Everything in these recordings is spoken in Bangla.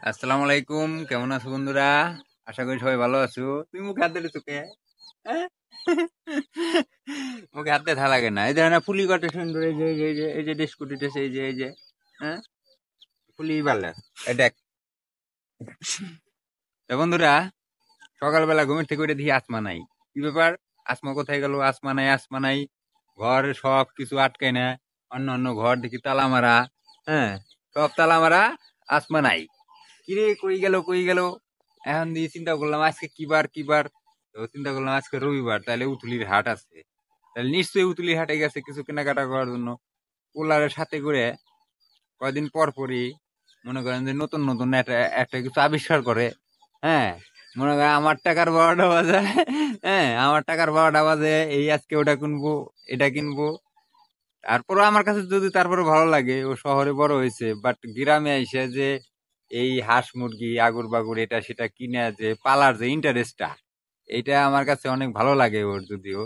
আসসালামু আলাইকুম, কেমন আছো বন্ধুরা? আশা করি সবাই ভালো আছো। তুমি মুখে হাত দিলে চোখে মুখে হাত দিয়ে লাগে না। এই দেখো না ফুলি কত সুন্দর, এই যে ডিস্কুট উঠেছে, এই যে হ্যাঁ ফুলি বালা এই দেখ। তো বন্ধুরা, সকালবেলা ঘুমের থেকে উঠে দেখি আসমা নাই। কি ব্যাপার? আসমা কোথায় গেল? আসমা নাই, আসমা নাই। ঘর সব কিছু আটকায় না, অন্য অন্য ঘর দেখি তালা মারা। হ্যাঁ, সব তালা মারা, আসমা নাই। কিরে কই গেল? এখন দিয়ে চিন্তা করলাম আজকে কি বার। তো চিন্তা করলাম আজকে রবিবার, তাহলে উতুলির হাট আছে। তাহলে নিশ্চয়ই উতুলির হাটে গেছে কিছু কেনাকাটা করার জন্য। পোলারের সাথে করে কয়দিন পর পরই মনে করেন যে নতুন নতুন একটা একটা কিছু আবিষ্কার করে। হ্যাঁ, মনে করেন আমার টাকার 12টা বাজে। হ্যাঁ, আমার টাকার 12টা বাজে, এই আজকে ওটা কিনবো, এটা কিনবো। তারপরে আমার কাছে যদি তারপরে ভালো লাগে, ও শহরে বড় হয়েছে, বাট গ্রামে এসে যে এই হাঁস মুরগি আগুর বাগুর এটা সেটা কিনে যে পালার যে ইন্টারেস্টটা, এটা আমার কাছে অনেক ভালো লাগে ওর। যদিও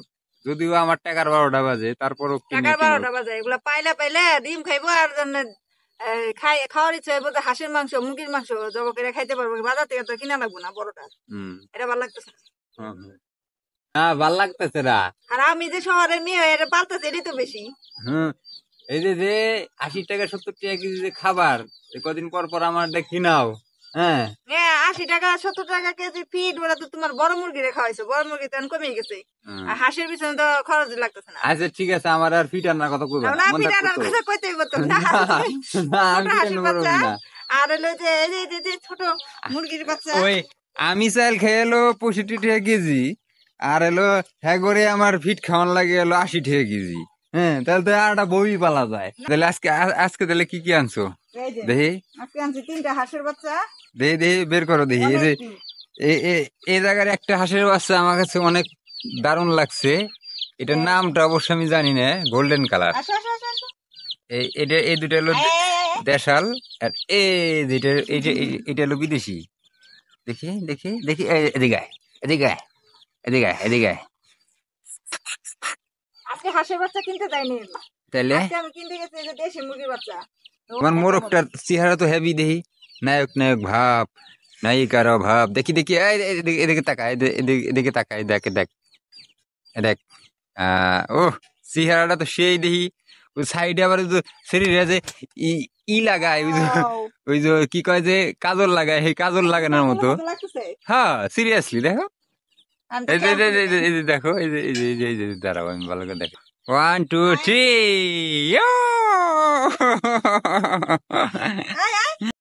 যদিও আমার টাকার 12টা বাজে, তারপরও কিনে টাকার কিনে 12টা বাজে এগুলা পাইলে ডিম খাইবো আর খাওয়ার ইচ্ছা হইব যে হাঁসের মাংস মুরগির মাংস জব করে খাইতে পারবো, বাজার থেকে তো কিনা লাগবো না বড়টা। এটা ভালো লাগতেছে না। না, ভাল লাগতেছে না। আর আমি যে শহরের মেয়ে এটা পালতেছে এটাই তো বেশি। হম, এই যে 80 টাকা 70 টাকা কেজি যে খাবার, কদিন পর পর আমার দেখি নাও। হ্যাঁ, 80 টাকা 70 টাকা কেজি ফিট, ওরা তো তোমার বড় মুরগি খাওয়াইছো, বড় মুরগি তো এখন কমে গেছে। আর হাঁসের পিছনে তো খরচ লাগতেছে না। আচ্ছা ঠিক আছে, আমার আর ফিট আনার কথা কইবা না, মন ফিট থাকবো আনার তো। কথা কইতেই বলতো না। না, আমি ছোট ফিট হাঁসের আনতে পারবো বাচ্চা না। আর হলো যে এই যে ছোট মুরগির বাচ্চা। ওই আমি চাল খেয়ে এলো 65 টাকা কেজি, আর এলো হ্যাঁ করে আমার ফিট খাওয়ান লাগে এলো 80 টাকা কেজি। হ্যাঁ, তাহলে তো আরটা বই পালা যায়। তাহলে আজকে তাহলে কি কি আনছো এই যে দেখি? আজকে আনছি 3টা হাঁসের বাচ্চা। দেখি বের করো দেখি। এই যে অনেক cute। এই জায়গার একটা হাঁসের বাচ্চা আমার কাছে অনেক দারুণ লাগছে। এটার নামটা অবশ্য আমি জানি না। Golden colour. আসো আসো আসো আসো। এই দুটা হলো আয়, আয়, আয়, আয়। দেশাল, আর এটা হলো বিদেশি। দেখি এদিকে আয়, এদিকে আয়, এদিকে আয়, এদিকে আয়। আজকে হাঁসের বাচ্চা কিনতে যাইনি আমি। তাহলে আজকে আমি কিনতে গেছি এই যে দেশি মুরগির বাচ্চা। তো আমার একটা মোরগটার চেহারা তো হেভি দেখি। নায়ক নায়ক ভাব, নায়িকার ভাব। দেখি এদিকে তাকা, এদিকে তাকা, দেখ দেখ। ও চেহারাটা তো সেই দেখি। ওই সাইডে আবার ওই যে শরীরে যে ই ই লাগায়, Wow! ওই যে কি কয় যে কাজল লাগায়, সেই কাজল লাগানোর পাগলের মতো। মতো লাগতেছে। হ্যাঁ, সিরিয়াসলি দেখো। আমি তো এই যে খেয়াল করি নাই। দেখো, এই যে দাঁড়াও, আমি ভালো করে দেখো। 1 2 আয়, 3। আয়, আয়।